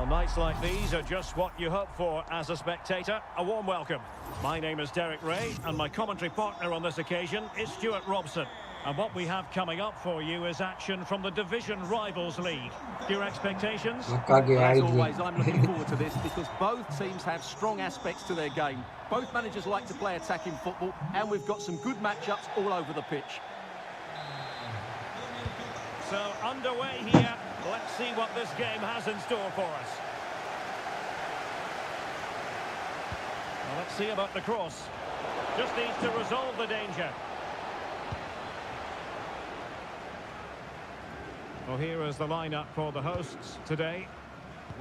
Well, nights like these are just what you hope for as a spectator. A warm welcome. My name is Derek Ray, and my commentary partner on this occasion is Stuart Robson. And what we have coming up for you is action from the Division Rivals League. Your expectations? Well, as always, I'm looking forward to this because both teams have strong aspects to their game. Both managers like to play attacking football, and we've got some good matchups all over the pitch. So, underway here. Let's see what this game has in store for us. Well, let's see about the cross. Just needs to resolve the danger. Well, here is the lineup for the hosts today.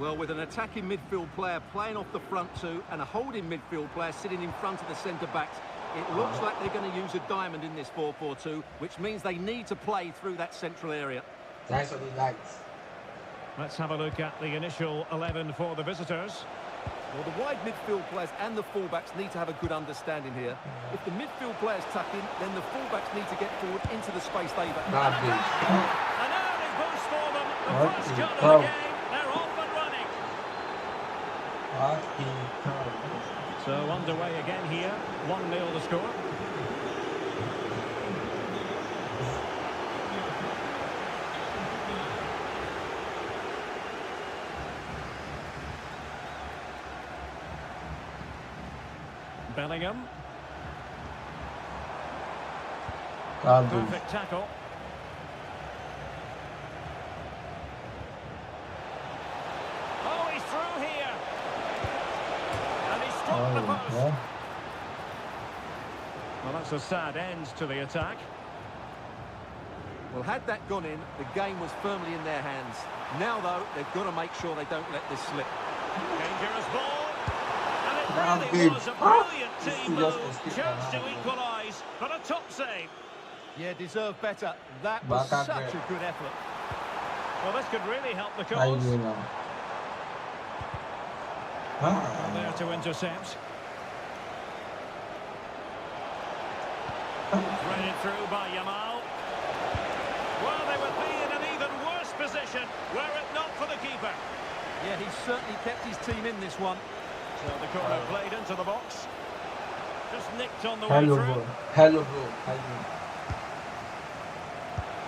Well, with an attacking midfield player playing off the front two and a holding midfield player sitting in front of the centre-backs, it looks like they're going to use a diamond in this 4-4-2, which means they need to play through that central area. That's what he likes. Let's have a look at the initial 11 for the visitors. Well, the wide midfield players and the fullbacks need to have a good understanding here. If the midfield players tuck in, then the fullbacks need to get forward into the space they've got. An early boost for them. The first shot of the game. They're off and running. So underway again here. 1-0 the score. Bellingham. Perfect tackle. Oh, he's through here. And he's struck the post. Well, that's a sad end to the attack. Well, had that gone in, the game was firmly in their hands. Now, though, they've got to make sure they don't let this slip. Dangerous ball. And it really was a brilliant team move. Chance to equalise, but a top save. Yeah, deserved better. That was such a good effort. Well, this could really help the cause. There to intercept. Threaded it through by Yamal. Well, they would be in an even worse position were it not for the keeper. Yeah, he's certainly kept his team in this one. So the corner played into the box. Just nicked on the way through. Hello.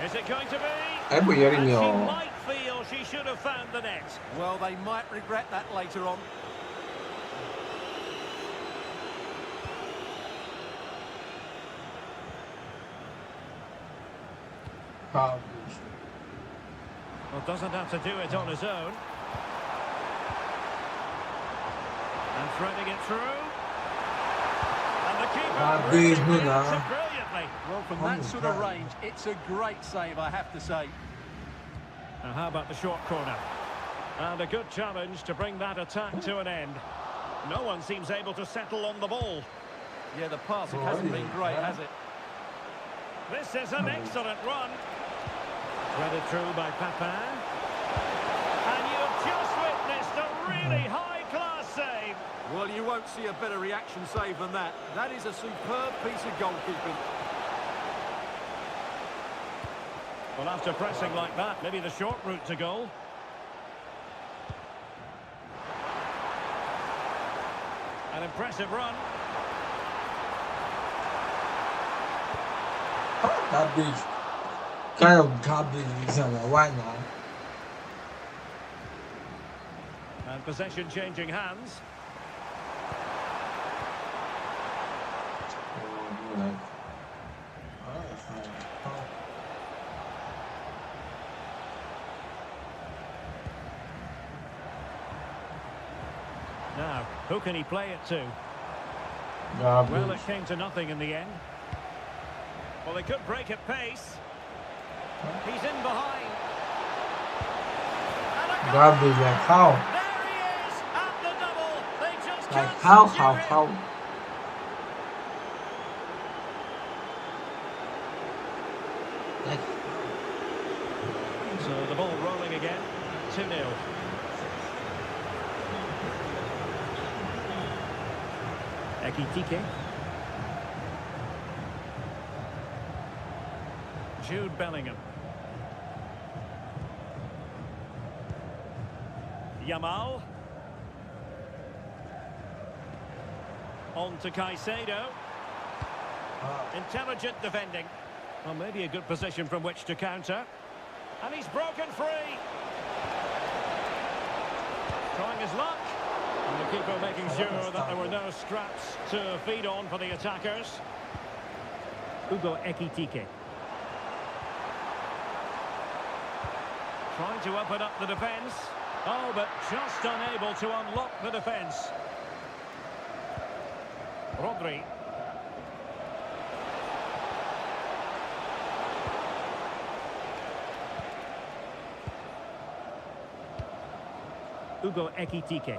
Is it going to be? And she might feel she should have found the net. Well, they might regret that later on. Well, doesn't have to do it on his own. And threading it through. And the keeper reads it brilliantly. Well, from that sort of range, it's a great save, I have to say. Now, how about the short corner? And a good challenge to bring that attack to an end. No one seems able to settle on the ball. Yeah, the passing hasn't been great, has it? This is an excellent run. Threaded through by Papin. And you've just witnessed a really high-class save. Well, you won't see a better reaction save than that. That is a superb piece of goalkeeping. Well, after pressing like that, maybe the short route to goal. An impressive run. Garbage. Kind of garbage. Why not? And possession changing hands. Now, who can he play it to? Well, it came to nothing in the end. Well, they could break at pace. He's in behind. Garbage, like how? There he is at the double. They just Like can't how? secure it. So the ball rolling again. 2-0. Ekitike. Jude Bellingham. Yamal. On to Caicedo. Intelligent defending. Well, maybe a good position from which to counter. And he's broken free. Trying his luck. And the keeper making sure that there were no scraps to feed on for the attackers. Hugo Ekitike. Trying to open up the defence. Oh, but just unable to unlock the defence. Rodri. Hugo Ekitike.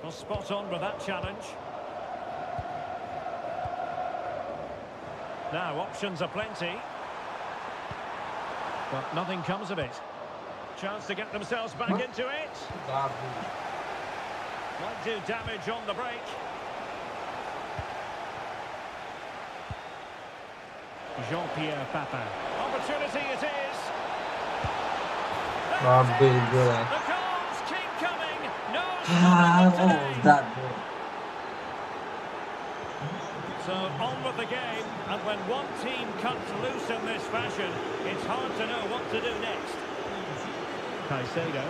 Well, spot on with that challenge. Now, options are plenty. But nothing comes of it. Chance to get themselves back into it. Might do damage on the break. Jean-Pierre Papin. Opportunity it is. The goals keep coming. No stopping today. So on with the game, and when one team cuts loose in this fashion, it's hard to know what to do next. Caicedo.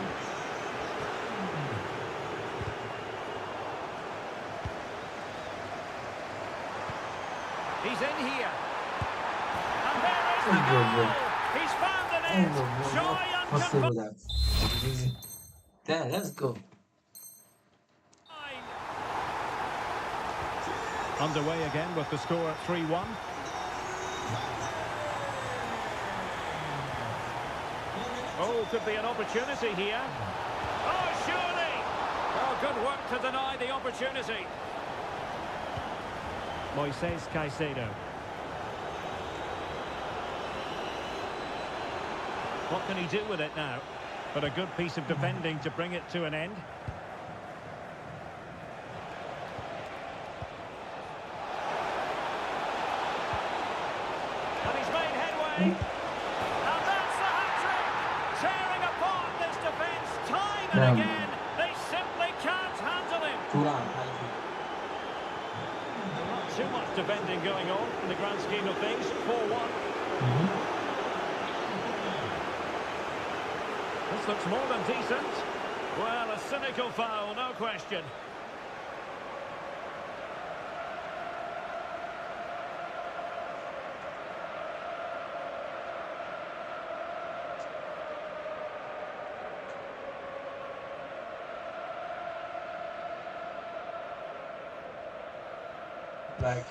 He's in here. And there is the goal. He's found the net. Joy and Damn, let's go. Underway again with the score at 3-1. Oh, could be an opportunity here. Oh, surely! Oh, good work to deny the opportunity. Moises Caicedo. What can he do with it now? But a good piece of defending to bring it to an end. And he's made headway. And that's the hat-trick. Tearing apart this defence time and again. They simply can't handle him. Not too much defending going on in the grand scheme of things. 4-1. This looks more than decent. Well, a cynical foul, no question.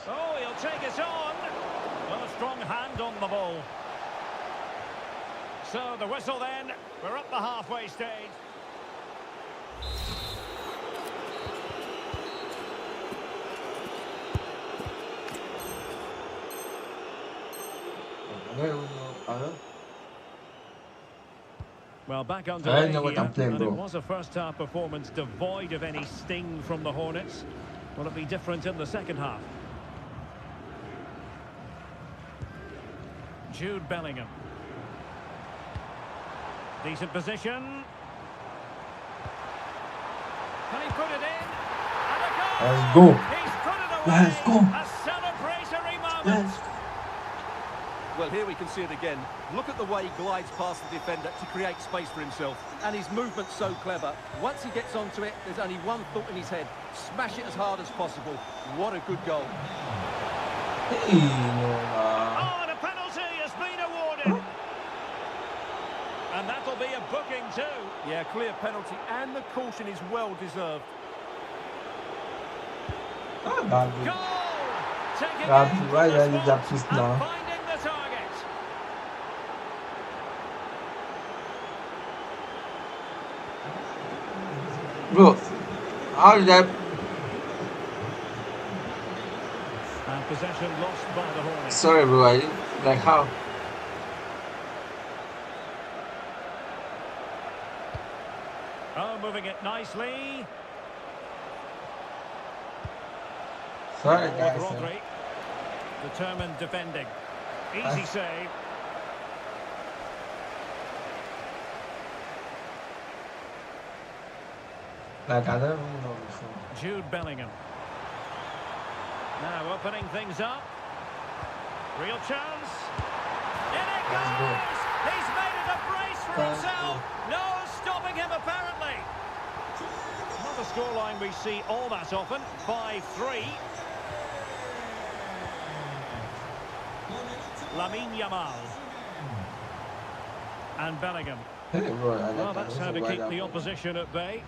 Oh, he'll take it on. Well, a strong hand on the ball. So the whistle then. We're up the halfway stage. Well, back underway here, and it was a first-half performance devoid of any sting from the Hornets. Will it be different in the second half? Jude Bellingham. Decent position. Can he put it in? And a goal! Let's go. He's put it away. Let's go. A celebratory moment. Well, here we can see it again. Look at the way he glides past the defender to create space for himself. And his movement's so clever. Once he gets onto it, there's only one thought in his head. Smash it as hard as possible. What a good goal. Oh, and a penalty has been awarded. And that'll be a booking too. Yeah, clear penalty, and the caution is well deserved. Goal! Taking it from the spot and finding the target. Bro, how did that? And possession lost by the Hornets. Sorry, bro. I didn't, like how? Oh, moving it nicely. Sorry, guys. Rodri. Determined defending. Easy save. ragazzi non lo so. Jude Bellingham. Now opening things up. Real chance. In it goes! He's made it a brace for himself. No stopping him apparently. Not a scoreline we see all that often. 5-3. Lamine Yamal. And Bellingham. Well, that's how to keep the opposition at bay.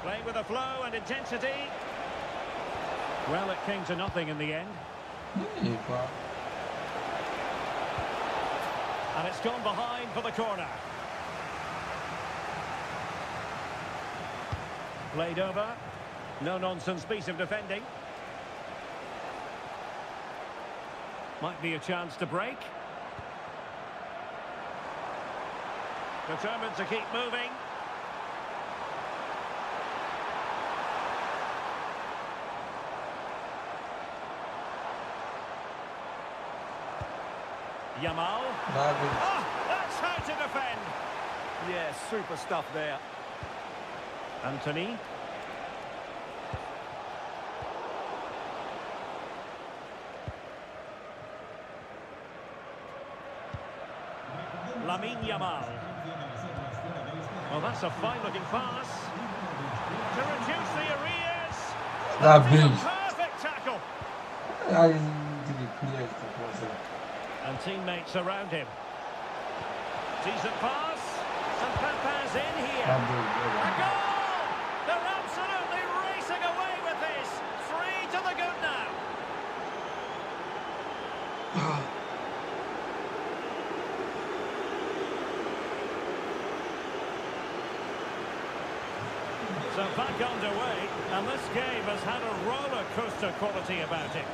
Playing with a flow and intensity. Well, it came to nothing in the end. And it's gone behind for the corner. Played over. No-nonsense piece of defending. Might be a chance to break. Determined to keep moving. Yamal. Oh, that's how to defend. Yeah, super stuff there. Anthony. Lamine Yamal. Well, that's a fine-looking pass. To reduce the arrears. That is a perfect tackle. And teammates around him. Decent pass. And Papa's in here. A goal! They're absolutely racing away with this. 3 to the good now. So back underway, and this game has had a roller coaster quality about it.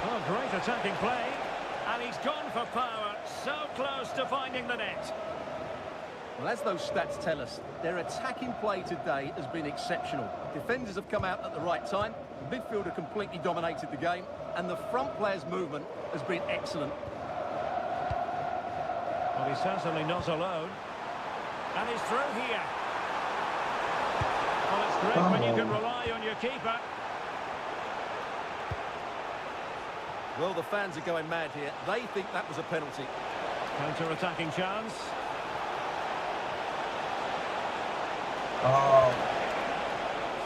Oh, great attacking play, and he's gone for power, so close to finding the net. Well, as those stats tell us, their attacking play today has been exceptional. Defenders have come out at the right time, the midfielder completely dominated the game, and the front player's movement has been excellent. Well, he's certainly not alone. And he's through here. Well, it's great when you can rely on your keeper. Well, the fans are going mad here. They think that was a penalty. Counter-attacking chance.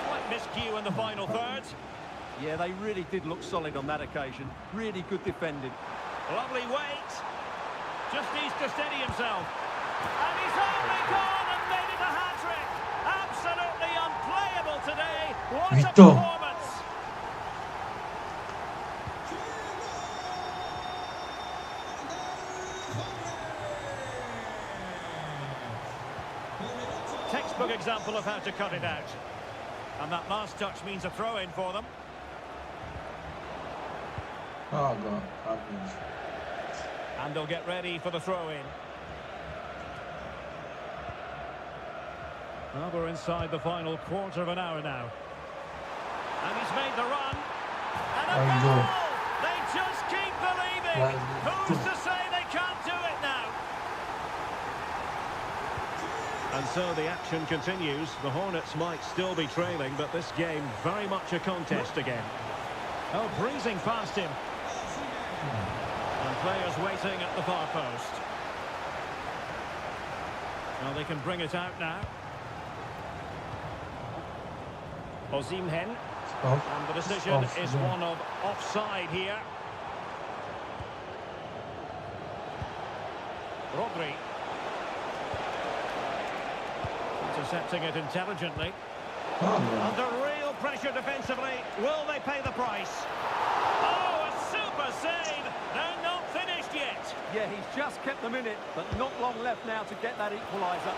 Slight miscue in the final third. Yeah, they really did look solid on that occasion. Really good defending. Lovely weight. Just needs to steady himself. And he's only gone and made it a hat-trick. Absolutely unplayable today. What a performance. Textbook example of how to cut it out. And that last touch means a throw-in for them. Oh, God. And they'll get ready for the throw-in. Well, we're inside the final quarter of an hour now. And he's made the run. And a goal! They just keep believing. Who's to say they can't do it now? And so the action continues. The Hornets might still be trailing, but this game very much a contest again. Oh, breezing past him. And players waiting at the far post. Well, they can bring it out now. Osimhen. And the decision is one of offside here. Rodri. Intercepting it intelligently. Under real pressure defensively. Will they pay the price? Oh, a super save. They're not finished yet. Yeah, he's just kept them in it, but not long left now to get that equaliser.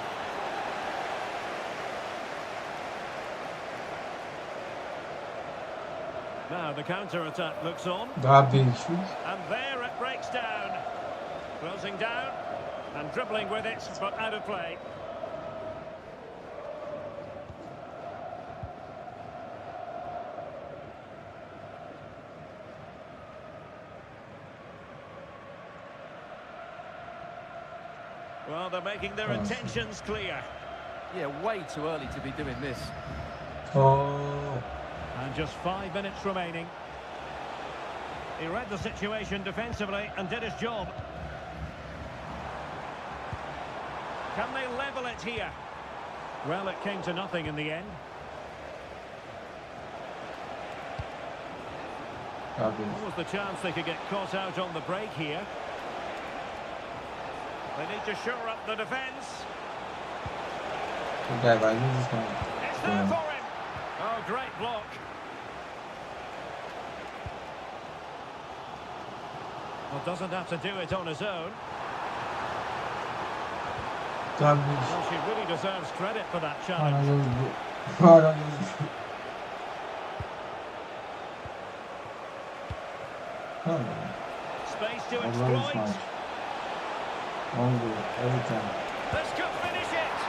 Now the counter-attack looks on. Daha büyük. And there it breaks down. Closing down and dribbling with it, but out of play. Well, they're making their intentions clear. Yeah, way too early to be doing this. Oh, And just 5 minutes remaining. He read the situation defensively and did his job. Can they level it here? Well, it came to nothing in the end. What was the chance they could get caught out on the break here? They need to shore up the defence. It's there for him. Oh, great block. Well, doesn't have to do it on his own. Well, she really deserves credit for that challenge. Space to exploit. This could finish it.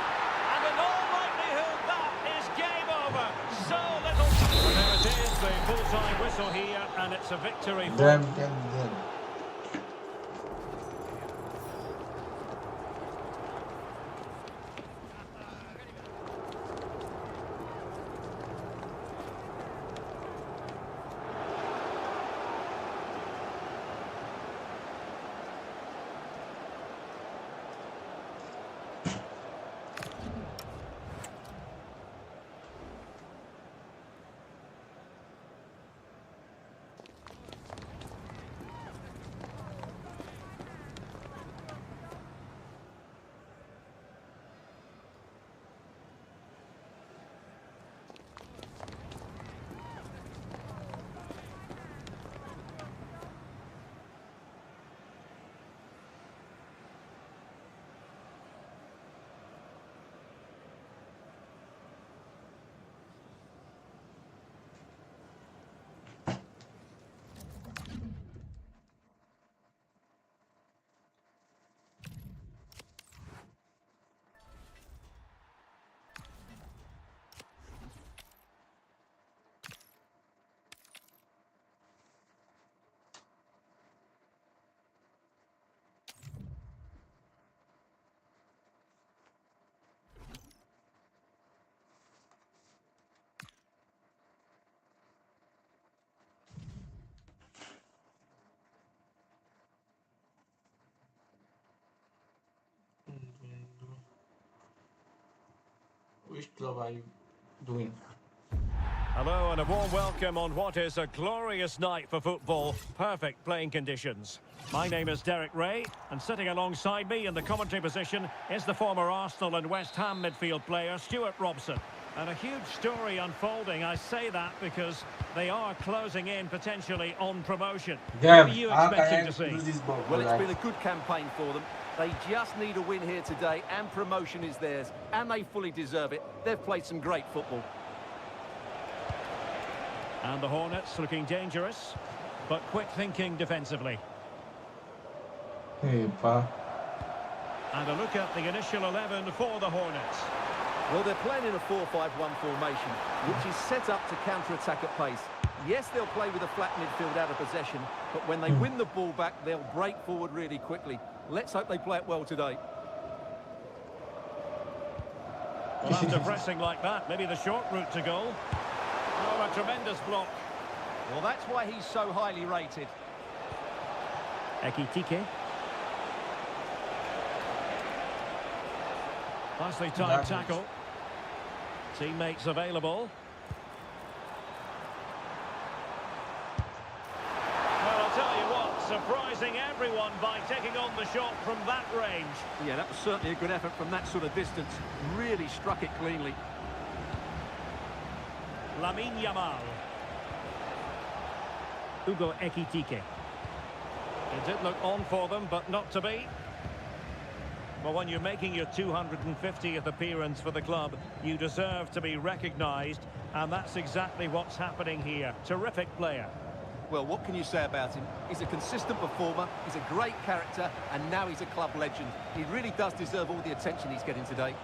And in all likelihood, that is game over. So little. And there it is, the full-time whistle here, and it's a victory for them. Which club are you doing? Hello and a warm welcome on what is a glorious night for football. Perfect playing conditions. My name is Derek Ray, and sitting alongside me in the commentary position is the former Arsenal and West Ham midfield player Stuart Robson. And a huge story unfolding. I say that because they are closing in potentially on promotion. What are you expecting to see? Well, it's been a good campaign for them. They just need a win here today, and promotion is theirs, and they fully deserve it. They've played some great football. And the Hornets looking dangerous, but quick thinking defensively. Hey, pa. And a look at the initial 11 for the Hornets. Well, they're playing in a 4-5-1 formation, which is set up to counter-attack at pace. Yes, they'll play with a flat midfield out of possession, but when they win the ball back, they'll break forward really quickly. Let's hope they play it well today. Well, after pressing like that, maybe the short route to goal. Oh, a tremendous block. Well, that's why he's so highly rated. Ekitike. Nicely timed tackle. Teammates available. Well, I'll tell you what, surprising everyone by taking on the shot from that range. Yeah, that was certainly a good effort from that sort of distance. Really struck it cleanly. Lamine Yamal. Ugo Ekitike. It did look on for them, but not to be. Well, when you're making your 250th appearance for the club, you deserve to be recognised, and that's exactly what's happening here. Terrific player. Well, what can you say about him? He's a consistent performer, he's a great character, and now he's a club legend. He really does deserve all the attention he's getting today.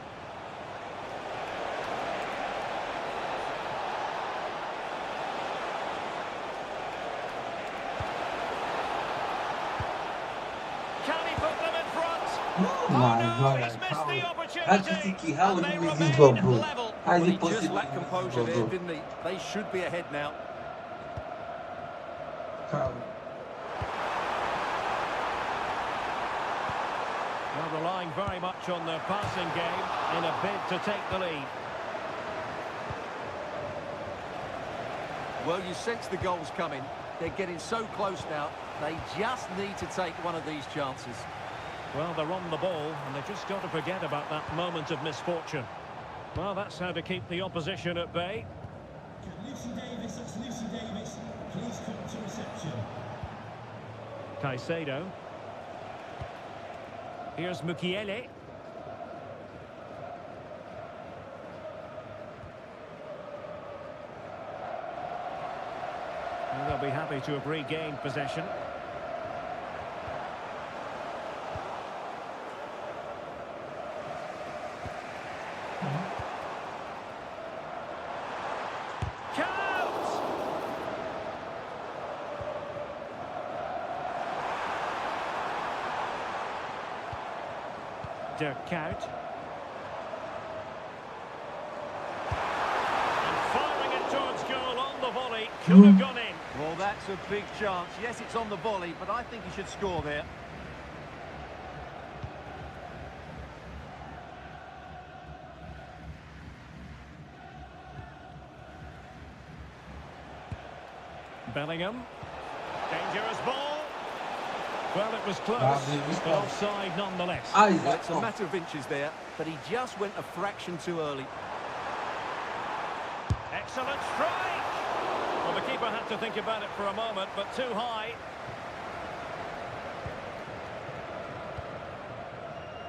Oh Oh my no, god, he's like missed the how opportunity. Kiki, how And would they you miss this remain goal, bro? level. How is Well, it he just possible lacked you miss this composure goal, there, bro? didn't he? They should be ahead now. How? Well, relying very much on their passing game in a bid to take the lead. Well, you sense the goals coming. They're getting so close now. They just need to take one of these chances. Well, they're on the ball, and they've just got to forget about that moment of misfortune. Well, that's how to keep the opposition at bay. Lucy Davis, that's Lucy Davis. Please come to reception. Caicedo. Here's Mukiele. And they'll be happy to have regained possession. Counts! Dirk Kuyt. And firing it towards goal on the volley. Could have gone in. Well, that's a big chance. Yes, it's on the volley, but I think he should score there. Bellingham. Dangerous ball. Well, it was close, it's but close. offside nonetheless. How is Well, that? it's a matter of inches there, but he just went a fraction too early. Excellent strike. Well, the keeper had to think about it for a moment, but too high.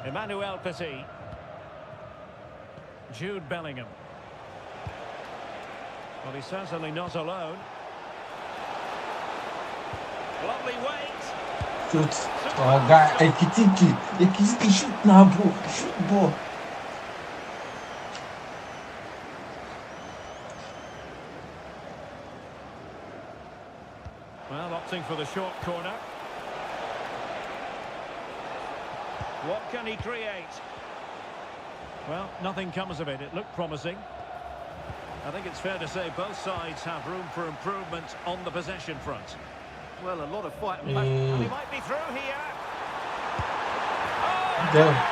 Emmanuel Petit. Jude Bellingham. Well, he's certainly not alone. Lovely weight. Shoot. Oh, guy, Ekitiki, shoot now, bro. Shoot, bro. Well, opting for the short corner. What can he create? Well, nothing comes of it. It looked promising. I think it's fair to say both sides have room for improvement on the possession front. Well, a lot of fight and passion. And he might be through here. Oh, Damn. here.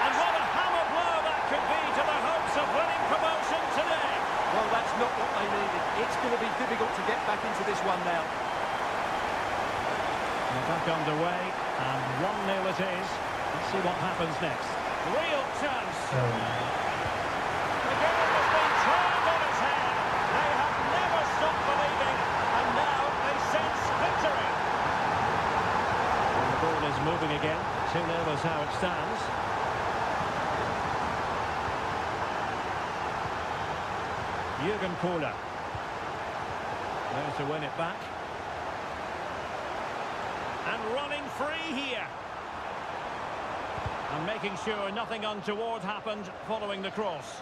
And what a hammer blow that could be to the hopes of winning promotion today. Well, that's not what they needed. It's going to be difficult to get back into this one now. They're back underway, and 1-0 it is. Let's see what happens next. Real chance. The game has been turned on its head. They have never stopped believing, and now they sense victory. And the ball is moving again. 2-0 is how it stands. Jürgen Kohler. There to win it back. And running free here. And making sure nothing untoward happened following the cross.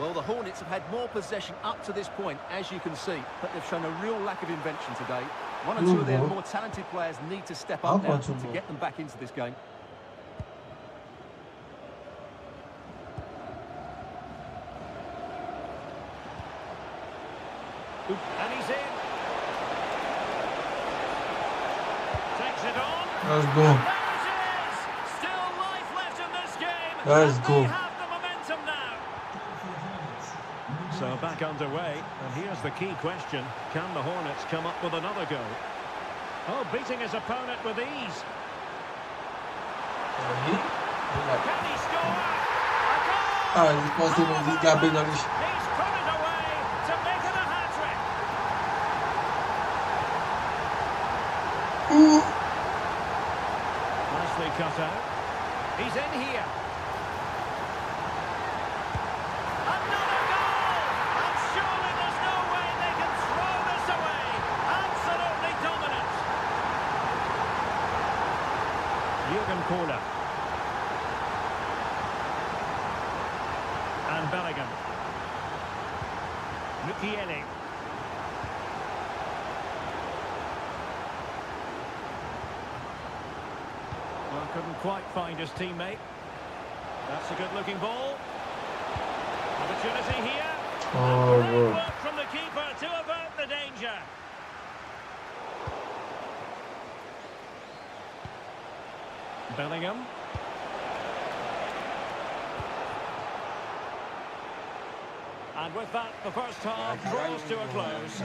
Well, the Hornets have had more possession up to this point, as you can see, but they've shown a real lack of invention today. One or two of their more talented players need to step up now to get them back into this game. And he's in. Takes it on. Let's go. There it is. Still life left in this game. Let's and go. They have the momentum now. So back underway, and here's the key question. Can the Hornets come up with another goal? Oh, beating his opponent with ease. Can he score? A goal! Ah, it's possible this guy been on this. He's put it away to make it a hat-trick. Nicely cut out. He's in here. Another goal! And surely there's no way they can throw this away. Absolutely dominant. Jürgen Kohler. And Bellingham. Mukiele. Well, Couldn't quite find his teammate. That's a good-looking ball. Opportunity here. Oh, Great bro. work from the keeper to avert the danger. Bellingham. And with that, the first half draws to a close.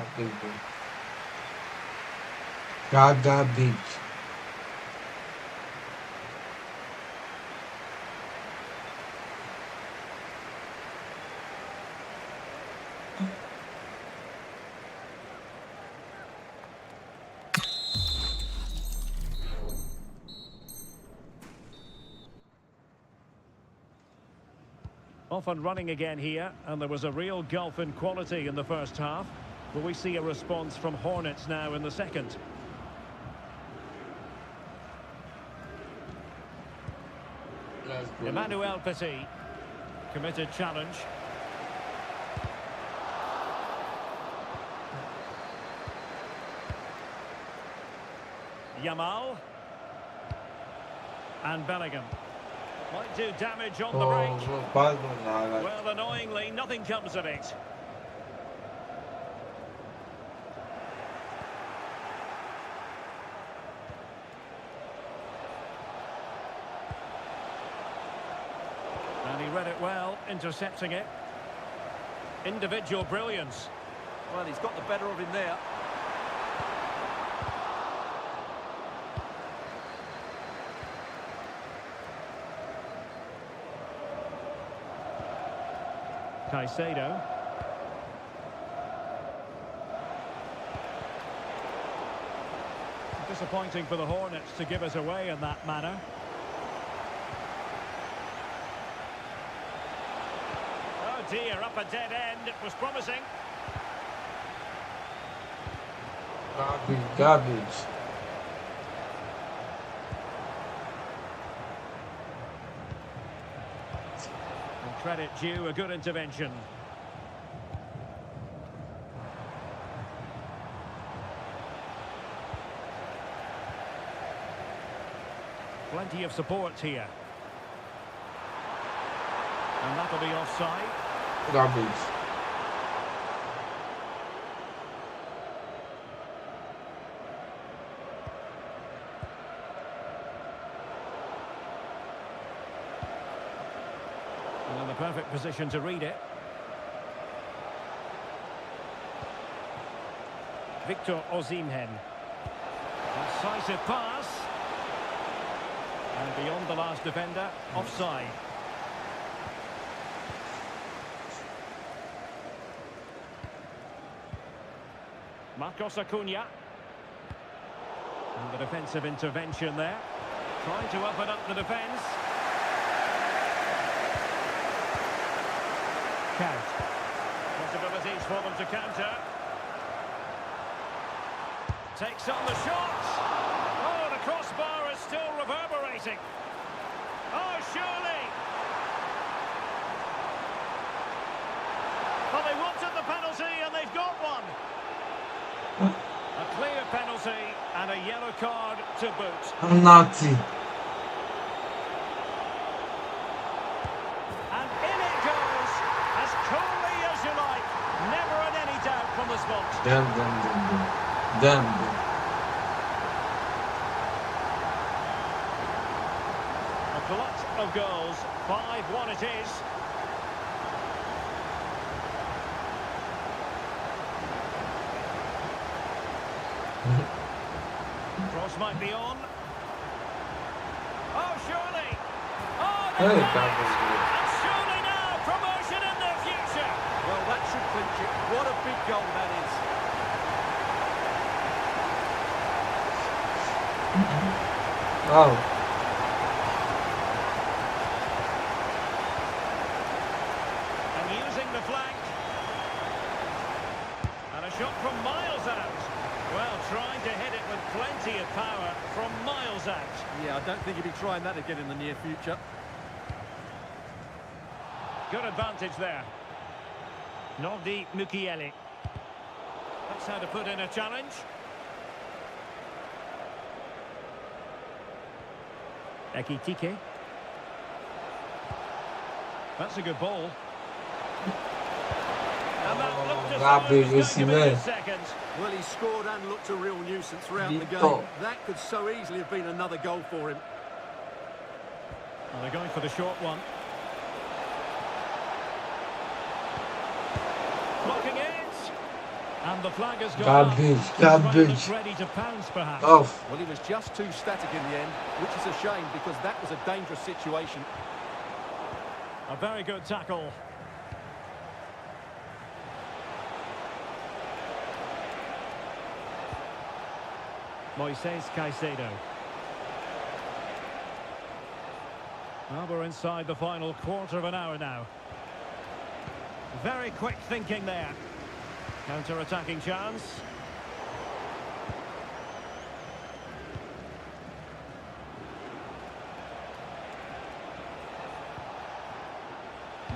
Garbage. Off and running again here, and there was a real gulf in quality in the first half. Will we see a response from Hornets now in the second? Emmanuel Petit. Committed challenge. Yamal. And Bellingham. Might do damage on the break. Well, annoyingly, nothing comes of it. And he read it well, intercepting it. Individual brilliance. Well, he's got the better of him there. Caicedo. Disappointing for the Hornets to give us away in that manner. Oh dear, up a dead end. It was promising. Garbage. Credit due, a good intervention. Plenty of support here. And that'll be offside. Garbage. And in the perfect position to read it. Victor Osimhen. Decisive pass. And beyond the last defender, offside. Marcos Acuna. And the defensive intervention there. Trying to open up the defence. Count. Possibilities for them to counter. Takes on the shot. Oh, the crossbar is still reverberating. Oh, surely. Well, they wanted the penalty and they've got one. A clear penalty and a yellow card to boot. I'm Nazi. And in it goes, as coolly as you like. Never in any doubt from the spot. Damn. A glut of goals, 5-1 it is. Cross might be on. Oh, surely. Oh, Hey, and that surely now promotion in their future. Well, that should clinch it. What a big goal that is. Oh. And using the flank. And a shot from miles out. Well, trying to hit it with plenty of power from miles out. Yeah, I don't think he'll be trying that again in the near future. Good advantage there. Nordi Mukiele. That's how to put in a challenge. Ekitike. That's a good ball. And that looked as though it was going to be his second. Well, he scored and looked a real nuisance throughout the Vito. game. That could so easily have been another goal for him. Well, they're going for the short one. Blocking it. And the flag has gone up. Garbage, Israel garbage. looks ready to pounce, perhaps. Off. Well, he was just too static in the end, which is a shame because that was a dangerous situation. A very good tackle. Moises Caicedo. Well, we're inside the final quarter of an hour now. Very quick thinking there. Counter-attacking chance.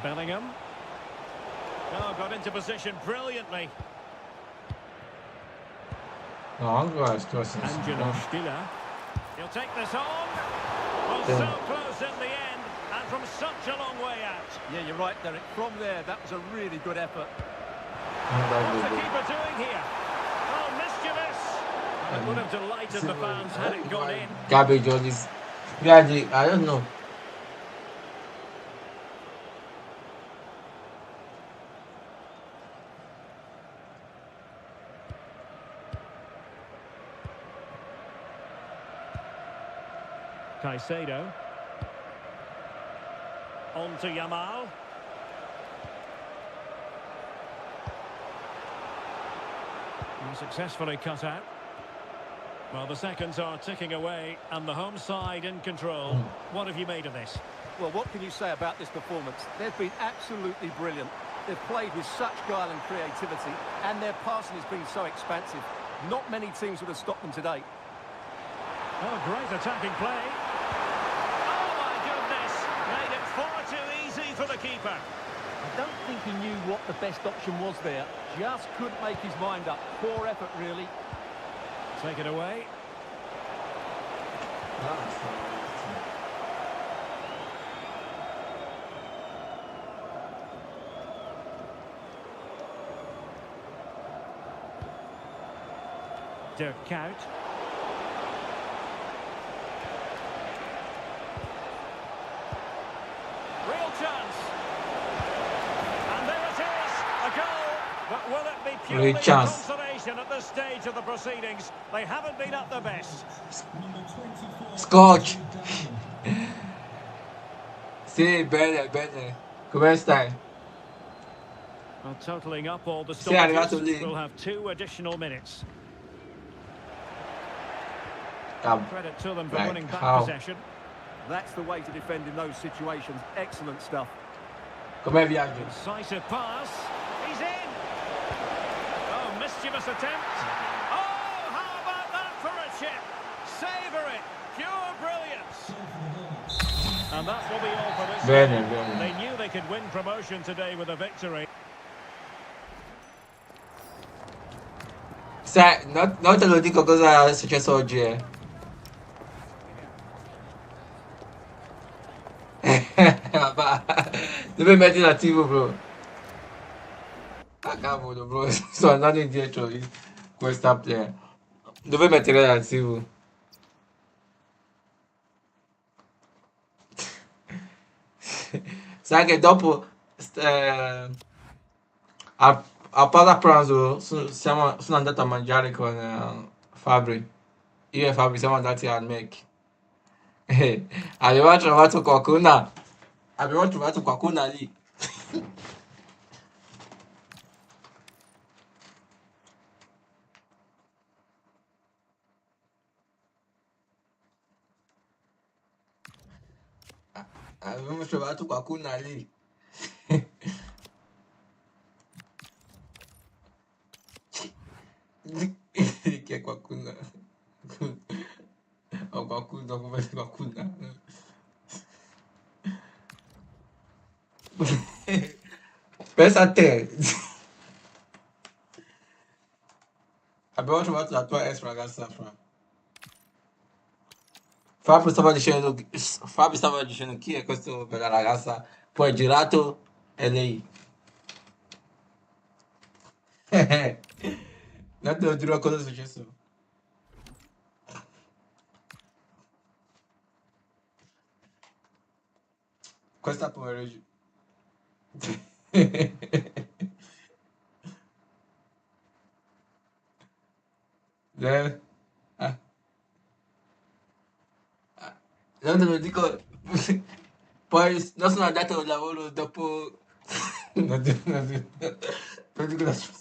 Bellingham. Oh, got into position brilliantly. No, guys, Angelo Stiller. He'll take this on. Well, so close in the end, and from such a long way out. Yeah, you're right, Derek. From there, that was a really good effort. What's the keeper doing here? Oh, mischievous. And it would have delighted the fans had it gone in. Garbage on this. Yeah, I don't know. Caicedo. On to Yamal. And successfully cut out. Well, the seconds are ticking away, and the home side in control. What have you made of this? Well, what can you say about this performance? They've been absolutely brilliant. They've played with such guile and creativity, and their passing has been so expansive. Not many teams would have stopped them today. Oh, great attacking play. Oh, my goodness. Made it far too easy for the keeper. I don't think he knew what the best option was there. Just couldn't make his mind up. Poor effort, really. Take it away. Dirk Kuyt. Real chance. And there it is, a goal. But will it be purely Real chance. consolation at this stage of the proceedings? They haven't been at their best. Number 24. Scotch. Sì, bene, bene. Come stai? Well, totalling up all the Sì, è arrivato stoppages, lì. we'll have 2 additional minutes. Credit to them for Like winning back how? possession. That's the way to defend in those situations. Excellent stuff. Come viaggio? Decisive pass. He's in. Oh, mischievous attempt. Oh, how about that for a chip? Savour it. Pure brilliance. And that will be all for this. Bene, bene. They knew they could win promotion today with a victory. Sai, non te lo dico cosa è successo oggi, eh. Dove metti la TV, bro? Ah, cavolo, bro. Sto andando indietro di questa player. Dove mettere la TV? Sai che dopo a pausa pranzo sono andato a mangiare con Fabri. Io e Fabri siamo andati al Mac. Abbiamo trovato qualcuna lì. Abbiamo trovato qualcuna lì. Chi è qualcuno? O qualcuno come qualcuna? Pensa a te. Abbiamo trovato la tua ex ragazza, Fra. Fabio stava dicendo chi è questo per la ragazza, poi è girato e lei. Non te lo dirò cosa è successo. Questa povera. Eh, ah, non te lo dico. Poi non sono andato al lavoro dopo. Non dico la cosa.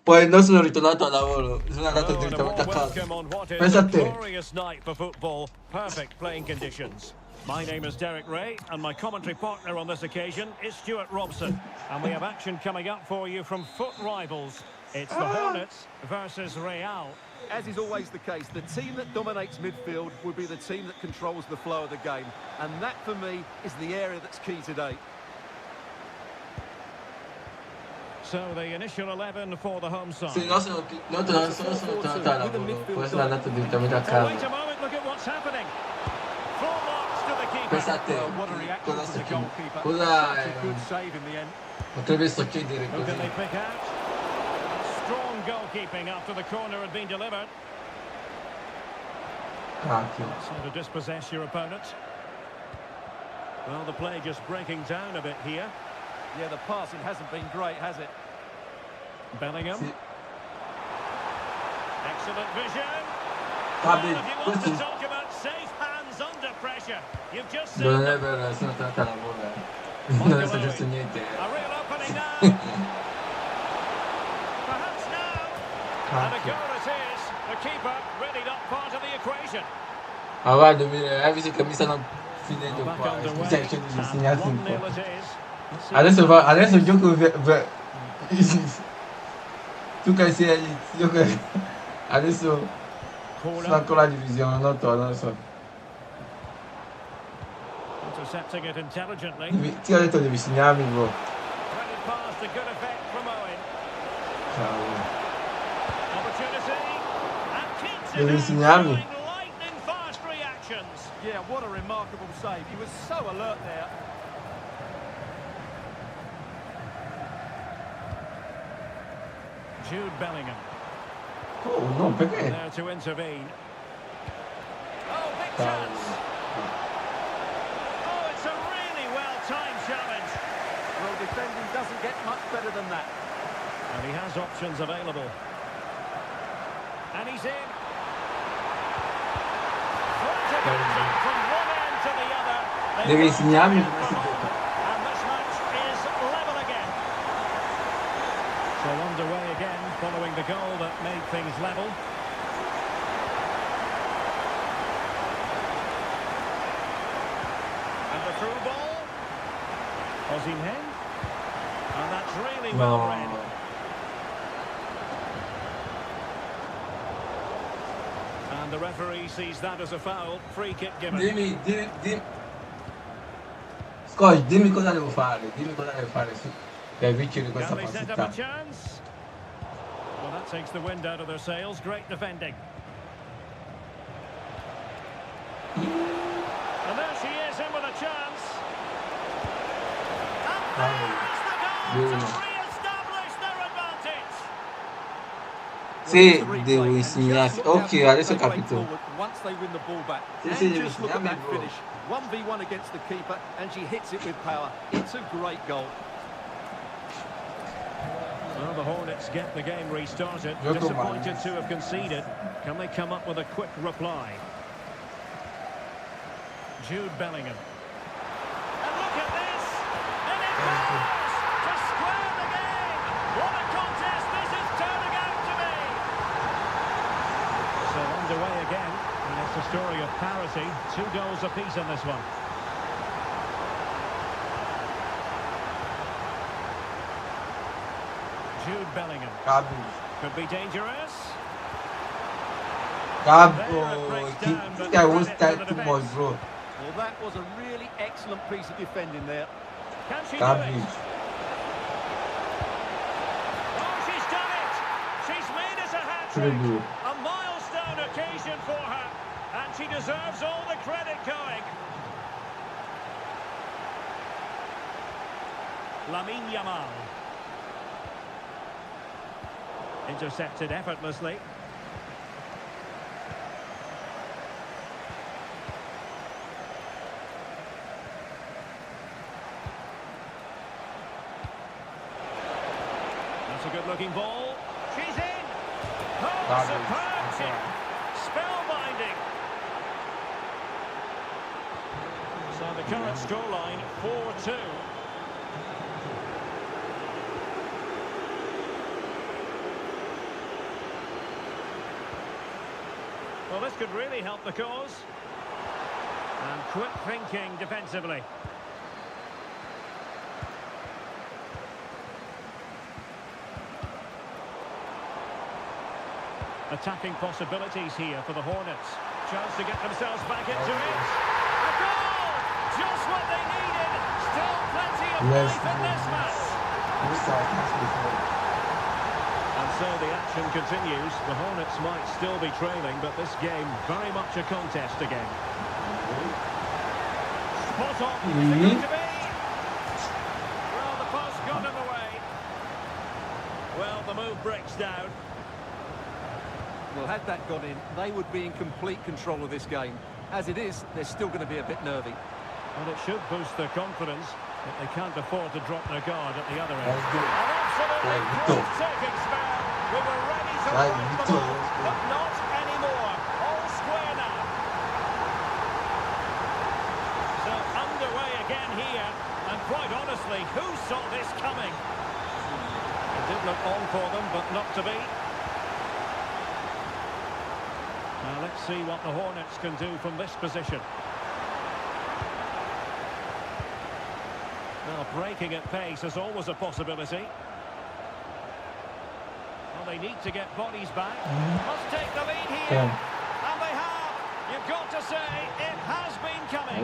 Poi non sono ritornato al lavoro, sono andato Oh, and a direttamente a warm casa. welcome on what is Pensa a a te. glorious night for football. Perfect playing conditions. My name is Derek Ray, and my commentary partner on this occasion is Stuart Robson. And we have action coming up for you from foot rivals. It's the Hornets versus Real. As is always the case, the team that dominates midfield will be the team that controls the flow of the game. And that, for me, is the area that's key today. So the initial 11 for the home side. Sì, non sono tornato al lavoro, poi sono andato direttamente a Oh, wait a casa. moment, look at what's happening. Full marks to the keeper. Pensa a te, Well, what a reaction cosa, from the goalkeeper. cosa Such a good save in the end. potrebbe succedere Who can they così? pick out? Strong goalkeeping after the corner had been delivered. Cacchio. So to dispossess your opponent. Well, the play just breaking down a bit here. Yeah, the passing hasn't been great, has it? Bellingham. Sì. Excellent vision. Fabio, Well, if you want to questo talk about safe hands under pressure, you've just non seen è them. vero, sono tornato al lavoro. Non è successo niente. A real opening now. Perhaps now. And a Cacchio. goal it is. The keeper really not part of the equation. Ma guarda, hai visto che mi stanno finendo Back qua. underway. Mi stai facendo gli And segnati un 1-0 po'. it is. Let's see Adesso gioco. Tu che sei. Adesso sono corner. ancora in divisione, non lo so. Intercepting it intelligently. Ti ho detto devi segnarmi, bro. Threaded past to good effect from Owen. Ciao. Opportunity. And keeps it Devi in, insegnarmi. showing lightning fast reactions. Yeah, what a remarkable save. He was so alert there. Jude Bellingham. Oh no, perché? There to intervene. Oh, big Ciao. chance. Oh, it's a really well-timed challenge. Well, defending doesn't get much better than that. And he has options available. And he's in. Floated it from one end to the other. They Devi go insegnarmi to come si gioca. and this match is level again. So underway again, following the goal that made things level. And the through ball. Osimhen. And that's really well No. read. And the referee sees that as a foul. Free kick given. Dimmi. Scott, dimmi cosa devo fare. Dimmi cosa devo fare per vincere questa Can they set up a partita. chance? Well, that takes the wind out of their sails. Great defending. And there she is, in with a chance. And there's the goal to re-establish their advantage. Sì, devo insegnarti. Just look Ok, how adesso ho they break capito. forward once they win the ball back. Sì, And sì, devi just look at insegnarmi, that bro. finish. 1v1 against the keeper, and she hits it with power. It's a great goal. Well, the Hornets get the game restarted. Gioco Disappointed male. to have conceded. Can they come up with a quick reply? Jude Bellingham. And look at this! And it goes to square the game! What a contest this is turning out to be! So underway again. And it's a story of parity. 2 goals apiece in this one. Jude Bellingham. Cabi. Could be dangerous. This guy won't start too much, bro. Well, that was a really excellent piece of defending there. Can she do Cabi. it? Oh, she's done it! She's made us a hat-trick. Incredible. A milestone occasion for her. And she deserves all the credit going. Lamine Yamal. Intercepted effortlessly. That's a good-looking ball. She's in. Oh, superb kick. Spellbinding. So the current scoreline 4-2. Well, this could really help the cause. And quick thinking defensively. Attacking possibilities here for the Hornets. Chance to get themselves back into it. A goal! Just what they needed. Still plenty of life in this match. And so the action continues. The Hornets might still be trailing, but this game very much a contest again. Spot on. Is it going to be? Well, the post got in the way. Well, the move breaks down. Well, had that gone in, they would be in complete control of this game. As it is, they're still going to be a bit nervy. Well, it should boost their confidence, but they can't afford to drop their guard at the other end. That's good. An absolutely breathtaking spell. We were ready to run the ball, but not anymore. All square now. So underway again here, and quite honestly, who saw this coming? It did look on for them, but not to be. Now let's see what the Hornets can do from this position. Well, breaking at pace is always a possibility. Well, they need to get bodies back. Must take the lead here. And they have. You've got to say, it has been coming.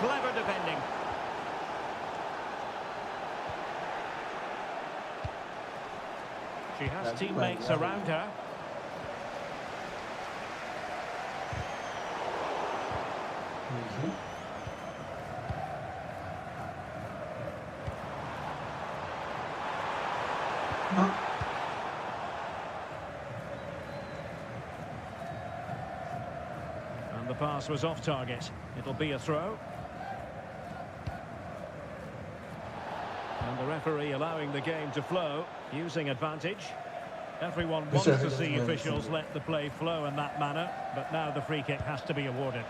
Clever defending. She has teammates around her. And the pass was off target. It'll be a throw. And the referee allowing the game to flow, using advantage. Everyone wants to see officials let the play flow in that manner, but now the free kick has to be awarded.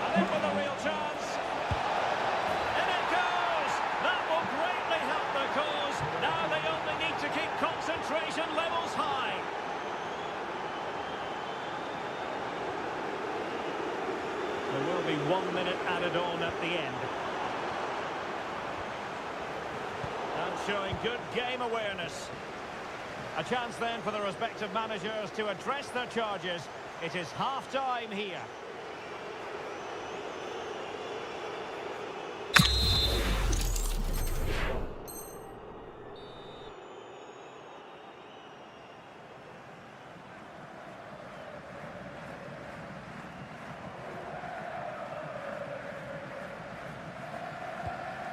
And in with a real chance. In it goes! That will greatly help the cause. Now they only need to keep concentration levels high. There will be 1 minute added on at the end. Showing good game awareness. A chance then for the respective managers to address their charges. It is half-time here.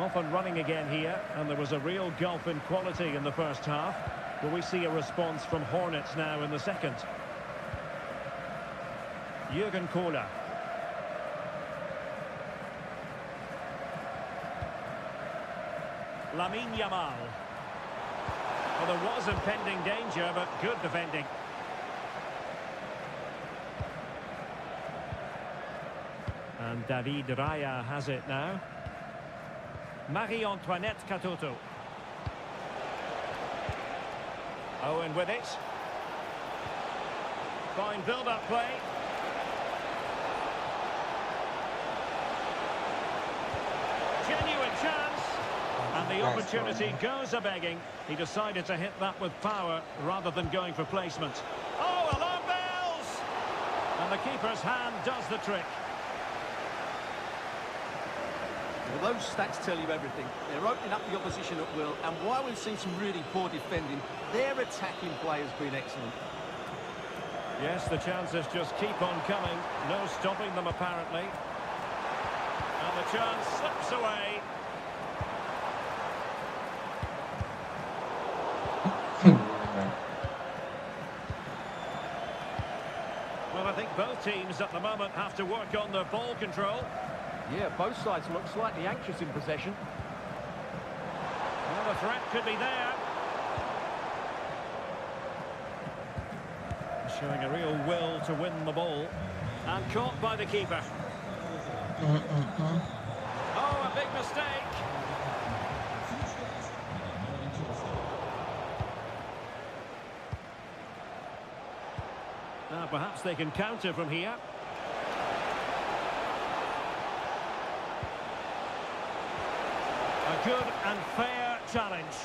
Off and running again here, and there was a real gulf in quality in the first half. Will we see a response from Hornets now in the second? Jürgen Kohler. Lamine Yamal. Well, there was impending danger, but good defending. And David Raya has it now. Marie-Antoinette Katoto. Owen with it. Fine build-up play. Genuine chance. And the opportunity goes a-begging. He decided to hit that with power rather than going for placement. Oh, alarm bells! And the keeper's hand does the trick. Well, those stats tell you everything. They're opening up the opposition at will, and while we've seen some really poor defending, their attacking play has been excellent. Yes, the chances just keep on coming. No stopping them, apparently. And the chance slips away. Well, I think both teams at the moment have to work on their ball control. Yeah, both sides look slightly anxious in possession. Well, the threat could be there. Showing a real will to win the ball. And caught by the keeper. Oh, a big mistake. Now, perhaps they can counter from here. A good and fair challenge.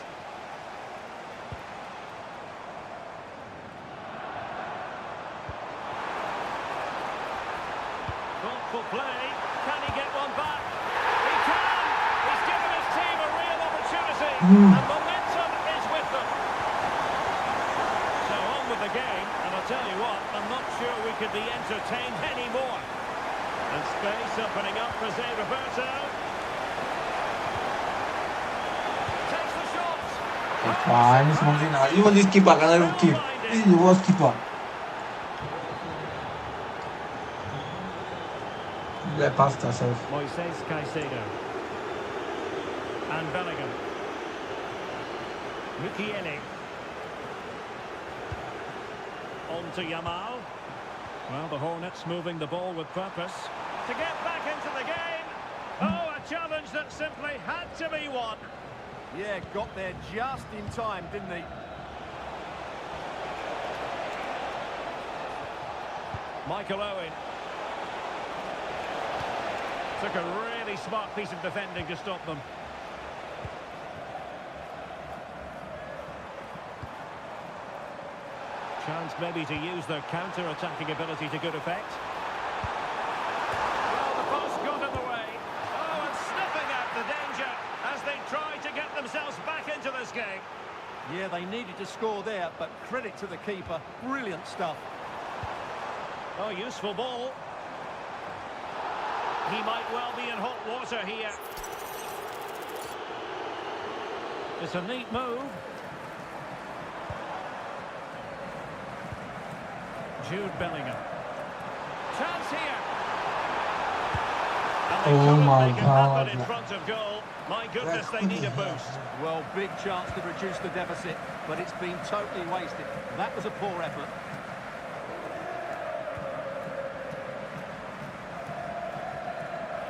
Thoughtful play. Can he get one back? He can! He's given his team a real opportunity. And momentum is with them. So on with the game. And I'll tell you what, I'm not sure we could be entertained anymore. And space opening up for Zé Roberto. Takes the shot. Fine, it's moving now. Even this keeper can never keep. This is the worst keeper. Let past herself. Moises Caicedo. And Bellingham. Mukiele. On to Yamal. Well, the Hornets moving the ball with purpose. To get back into the game. Oh, a challenge that simply had to be won. Yeah, got there just in time, didn't he? Michael Owen. Took a really smart piece of defending to stop them. Chance maybe to use their counter-attacking ability to good effect. Well, the post got in the way. Oh, and sniffing out the danger as they try to get themselves back into this game. Yeah, they needed to score there, but credit to the keeper. Brilliant stuff. Oh, useful ball. He might well be in hot water here. It's a neat move. Jude Bellingham. Chance here. And they Oh couldn't my make it happen God. in front of goal. My goodness, they need a boost. Well, big chance to reduce the deficit, but it's been totally wasted. That was a poor effort.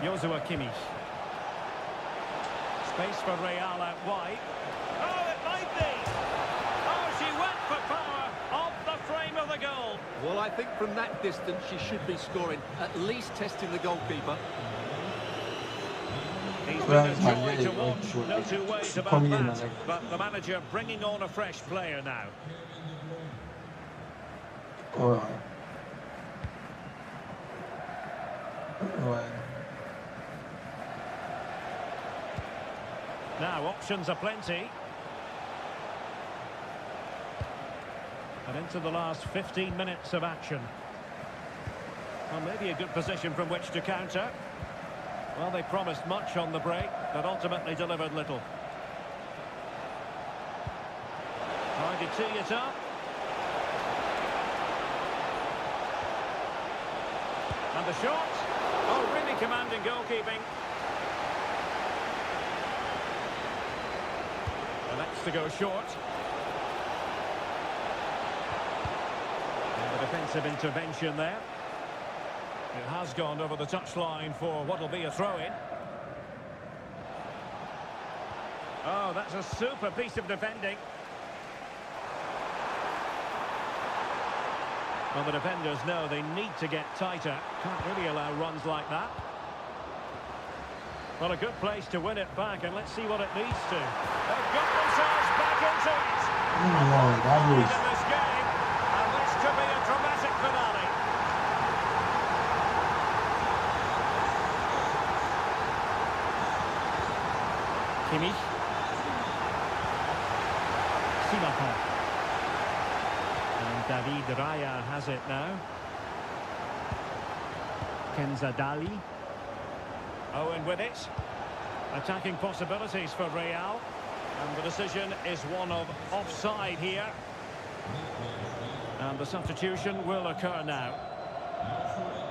Joshua Kimmich. Space for Real out wide. Oh, it might be. Oh, she went for power off the frame of the goal. Well, I think from that distance she should be scoring, at least testing the goalkeeper. He's Well, been a joy really to watch, good. no two ways about Coming in, that. like- But the manager bringing on a fresh player now. Alright. Alright. Now, options are plenty. And into the last 15 minutes of action. Well, maybe a good position from which to counter. Well, they promised much on the break, but ultimately delivered little. Trying to tee it up. And the shot. Oh, really commanding goalkeeping. Elects to go short. And the defensive intervention there. It has gone over the touchline for what will be a throw-in. Oh, that's a super piece of defending. Well, the defenders know they need to get tighter. Can't really allow runs like that. Well, a good place to win it back, and let's see what it leads to. They've got themselves back into it. Oh, that In was... this game, and this could be a dramatic finale. Kimmich. Simakon. And David Raya has it now. Kenzadali. Owen with it. Attacking possibilities for Real. And the decision is one of offside here. And the substitution will occur now.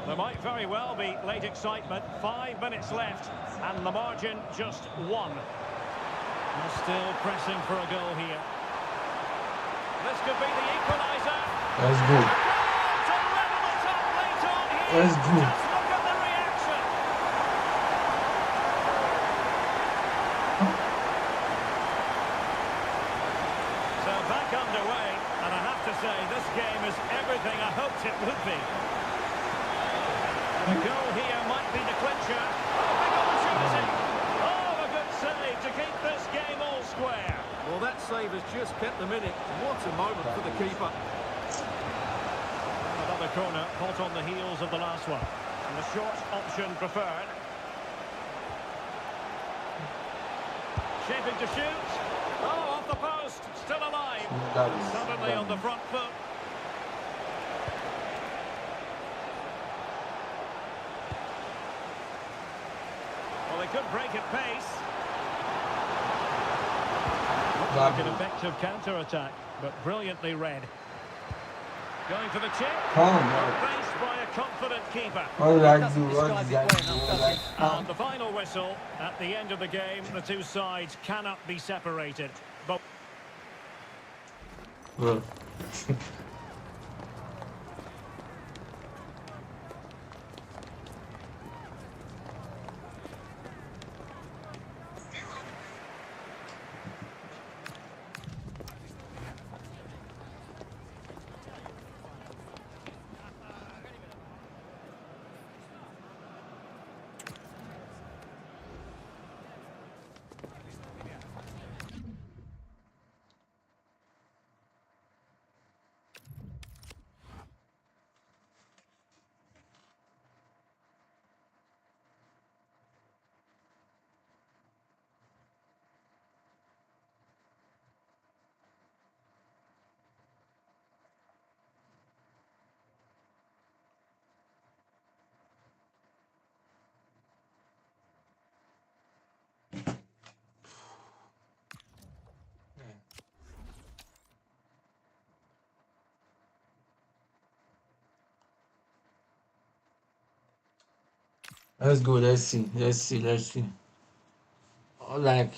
There might very well be late excitement. 5 minutes left. And the margin just 1. They're still pressing for a goal here. This could be the equaliser. Let's go. To level it up late on here. Let's go. Just look at the reaction. So back underway, and I have to say this game is everything I hoped it would be. And a goal here might be the clincher. Oh, big opportunity. Oh, a good save to keep this game all square. Well, that save has just kept them in it. What a moment for the keeper. Another corner, hot on the heels of the last one. And the short option preferred. Shaping to shoot. Oh, off the post. Still alive. And suddenly on the front foot. Well, they could break at pace. Looks like an effective counter-attack, but brilliantly read. Going for the chip. Faced by a confident keeper. What did I do? What did I do? And the final whistle. At the end of the game, the two sides cannot be separated. But Bro. Let's go. Let's see. Let's see. Let's see. Like.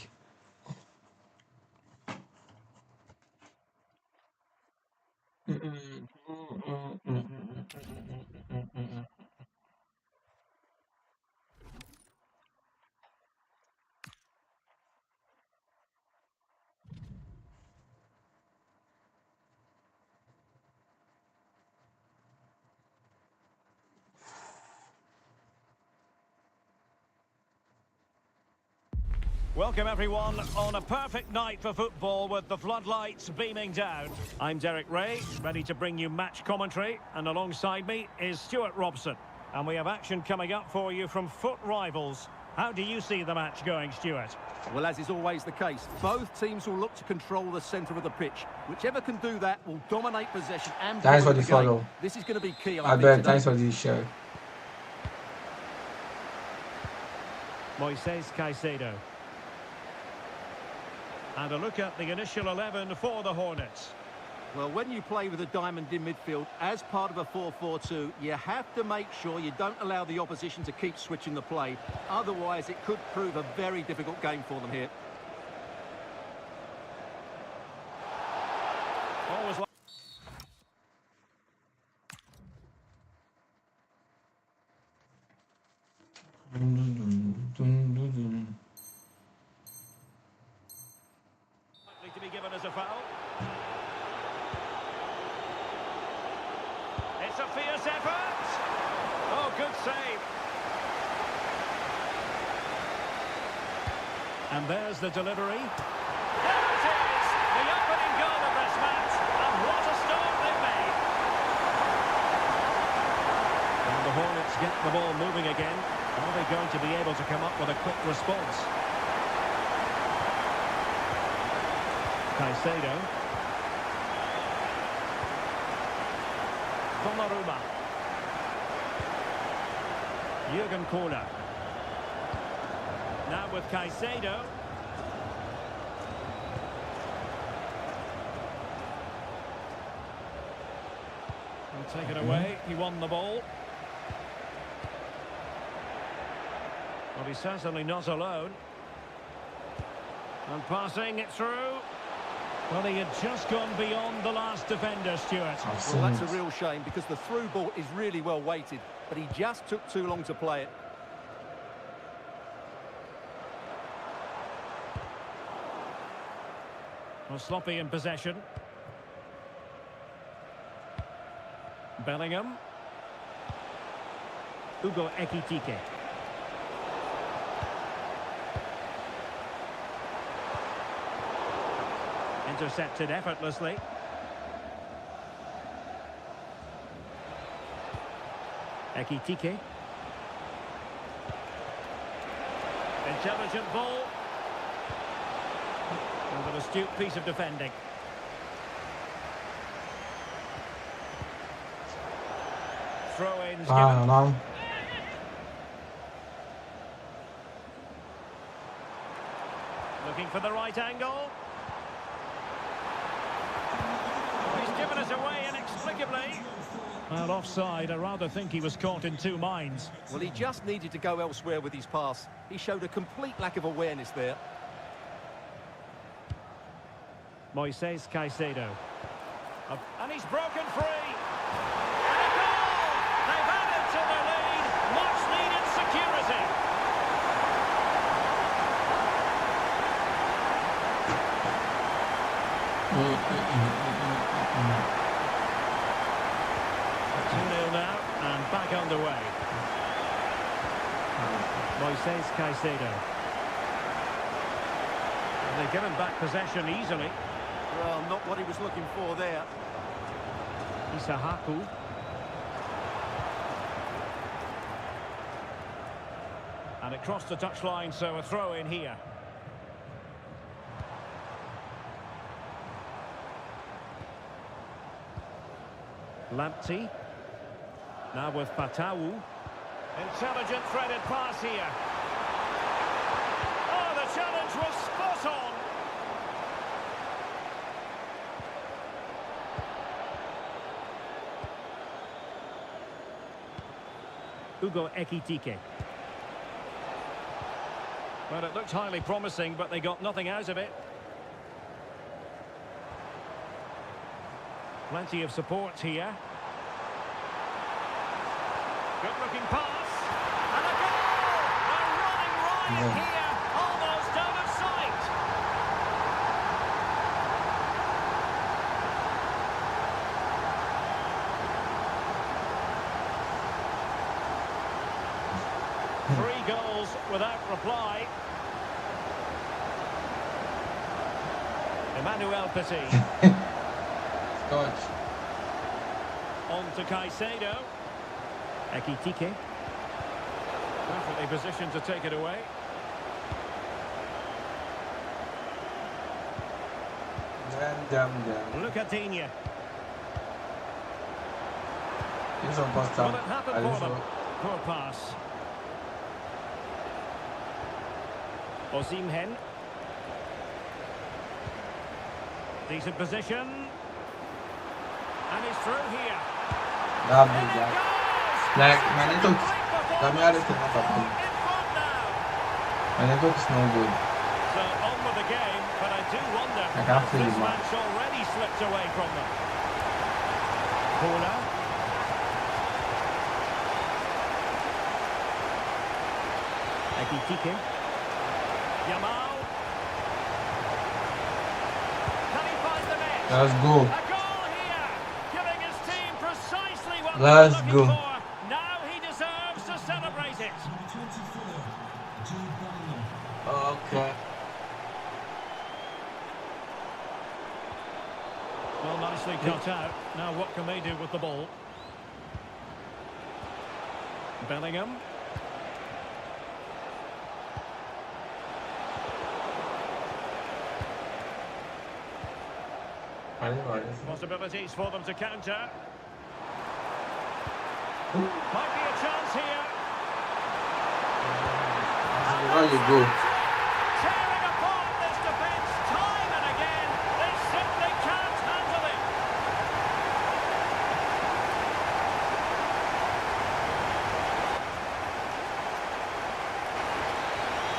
welcome everyone on a perfect night for football with the floodlights beaming down. I'm Derek Ray, ready to bring you match commentary, and alongside me is Stuart Robson. And we have action coming up for you from foot rivals. How do you see the match going, Stuart? Well, as is always the case, both teams will look to control the centre of the pitch. Whichever can do that will dominate possession and Thanks for the the game. follow. This is going to be key, I think, bet. today. Thanks for the share. Moises Caicedo. And a look at the initial 11 for the Hornets. Well, when you play with a diamond in midfield as part of a 4-4-2, you have to make sure you don't allow the opposition to keep switching the play. Otherwise, it could prove a very difficult game for them here. Always like to be given as a foul. It's a fierce effort. Oh, good save. And there's the delivery. There it is, the opening goal of this match. And what a start they've made. And the Hornets get the ball moving again. Are they going to be able to come up with a quick response? Caicedo. Donnarumma. Jurgen Kohler. Now with Caicedo. He'll take it away. He won the ball. Well, he's certainly not alone. And passing it through. Well, he had just gone beyond the last defender, Stuart. Well, that's a real shame because the through ball is really well weighted, but he just took too long to play it. Well, sloppy in possession. Bellingham. Hugo Ekitike. Intercepted effortlessly. Ekitike. Intelligent ball. And an astute piece of defending. Throw-ins given. Lan. Looking for the right angle. He's given us away inexplicably. Well, offside. I rather think he was caught in two minds. Well, he just needed to go elsewhere with his pass. He showed a complete lack of awareness there. Moises Caicedo. And he's broken free. And a goal! They've added to the lead. Much needed security. Two 0 now and back underway. Moises Caicedo. And they've given back possession easily. Well, not what he was looking for there. Isahaku. And it crossed the touchline, so a throw in here. Lamptey. Now with Patawu. Intelligent threaded pass here. Oh, the challenge was spot on. Hugo Ekitike. Well, it looked highly promising, but they got nothing out of it. Plenty of support here. Good-looking pass. And a goal! They're running riot here, almost out of sight. Three goals without reply. Emmanuel Petit. Scotch. On to Caicedo. Ekitike. Perfectly positioned to take it away. Jam. Lucatinha. He's on post Well, down. it happened for them. Poor pass. Osimhen. Decent position. And he's through here. Lovely, In it Jack. goes! Like, my Such a network, great kami alis na performance. kapag. In front now. My network is no good. So on with the game, but I do wonder I can't if feel this it, man. match already slipped away from them. Corner. Ekitike. Yamal. Can he find the net? Let's go. A goal here, giving his team precisely what Let's they're go. looking for. Now he deserves to celebrate it. Number 24, Jude Bellingham. Okay. Well, nicely cut out. Now what can they do with the ball? Bellingham. Possibilities for them to counter. Might be a chance here. There you go. Tearing apart this defence time and again. They simply can't handle it.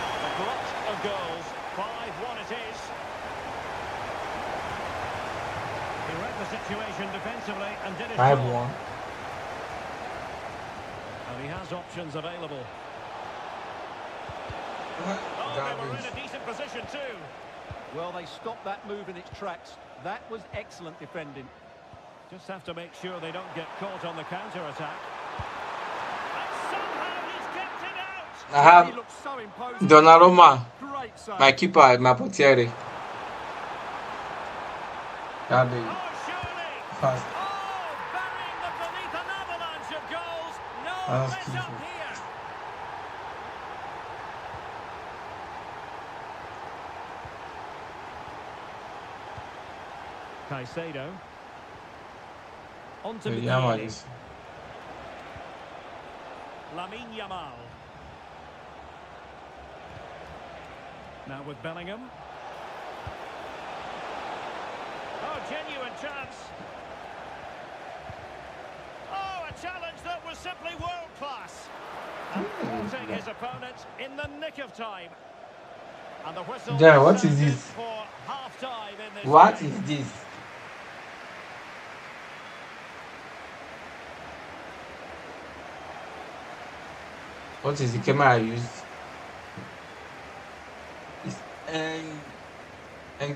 A glut of goals. 5-1 it is. He read the situation defensively and did it well. 5-1. And he has options available. Oh, they were in a decent position too. Well, they stopped that move in its tracks. That was excellent defending. Just have to make sure they don't get caught on the counter-attack. And somehow he's kept it out. I have He looks so imposing. Donnarumma, Great save. my keeper, my portiere. That big. Oh, surely. Fast. Oh, burying them beneath an avalanche of goals. No That's mess up beautiful. here. Caicedo. On to Yamal Michele. is. Lamine Yamal. Now with Bellingham. Oh, genuine chance. Oh, a challenge that was simply world-class. And thwarting his opponent in the nick of time. And the whistle Yeah, what is sounded this? for half-time in this What game. is this? What is the camera I used? It's and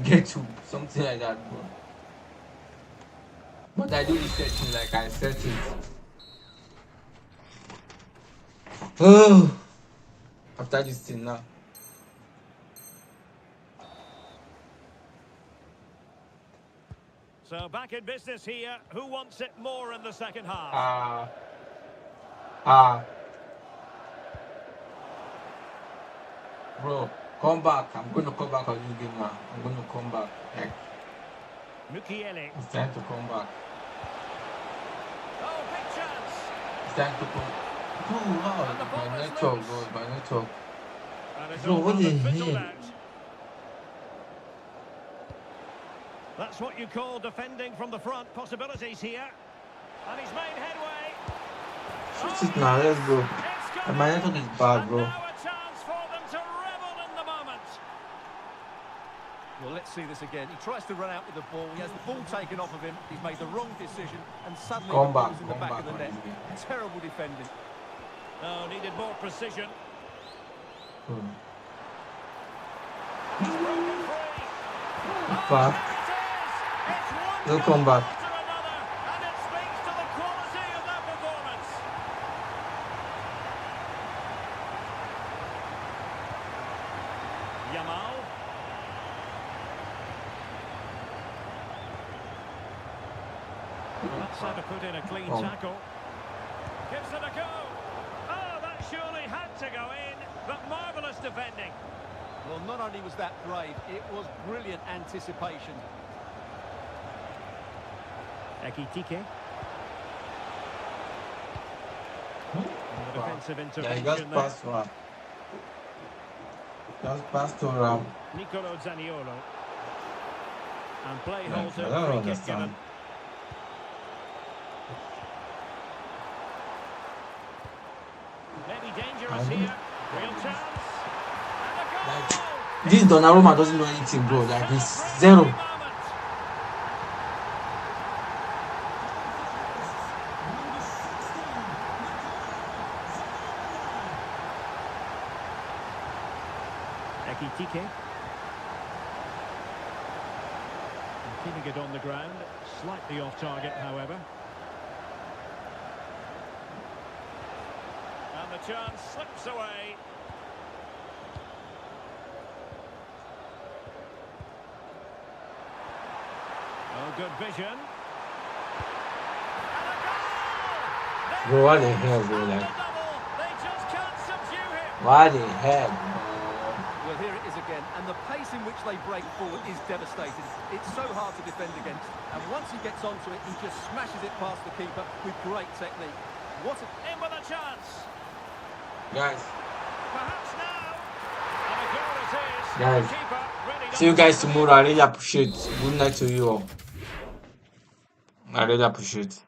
get to something like that, bro. But I do the setting like I set it. Oh, after this thing now. So back in business here. Who wants it more in the second half? Bro, come back. I'm going to come back on this game now. I'm going to come back. Like, Mukiele. it's time to come back. Oh, big chance. It's time to come. Bro, wow, And the ball my is network, loose. bro, my network. And it's Bro, all what rather the fizzled hell? out. That's what you call defending from the front. Possibilities here. And he's made headway. Shoot it now, let's go. It's And my network is bad, and bro. now a chance for them to revel in the moment. Well, let's see this again. He tries to run out with the ball. He has the ball taken off of him. He's made the wrong decision, and suddenly Come the ball's back, in the come back back of the on net. this game. Terrible defending. Oh, needed more precision. Hmm. He's broken free. Back. There it is. It's one No goal comeback. after another, and it speaks to the quality of their performance. Yamal. Well, that's how to put in a clean Oh. tackle. Gives it a go. Oh, that surely had to go in, but marvellous defending. Well, not only was that brave, it was brilliant anticipation. Ekitike. Defensive Yeah, he intervention just there. passed to her. Just passed to her. Nicolo Zaniolo. And play Yeah, halted, I don't free kick understand. given. Maybe dangerous here. Real chance. And a goal! Like, this Donnarumma doesn't know anything, bro. Like, he's zero. Ekitike. Keeping it on the ground. Slightly off target, however. And the chance slips away. Oh, good vision. And a goal! Bro, what the hell, bro? And the Like, double. They just can't subdue him. what the hell, bro? Well, here it is again, and the the pace in which they break forward is devastating. It's so hard to defend against. And once he gets onto it, he just smashes it past the keeper with great technique. What a... In with a chance. Guys, Perhaps now. And a goal it is. Guys, The keeper really see you doesn't guys have tomorrow. I really appreciate. Good night to you all. I really appreciate.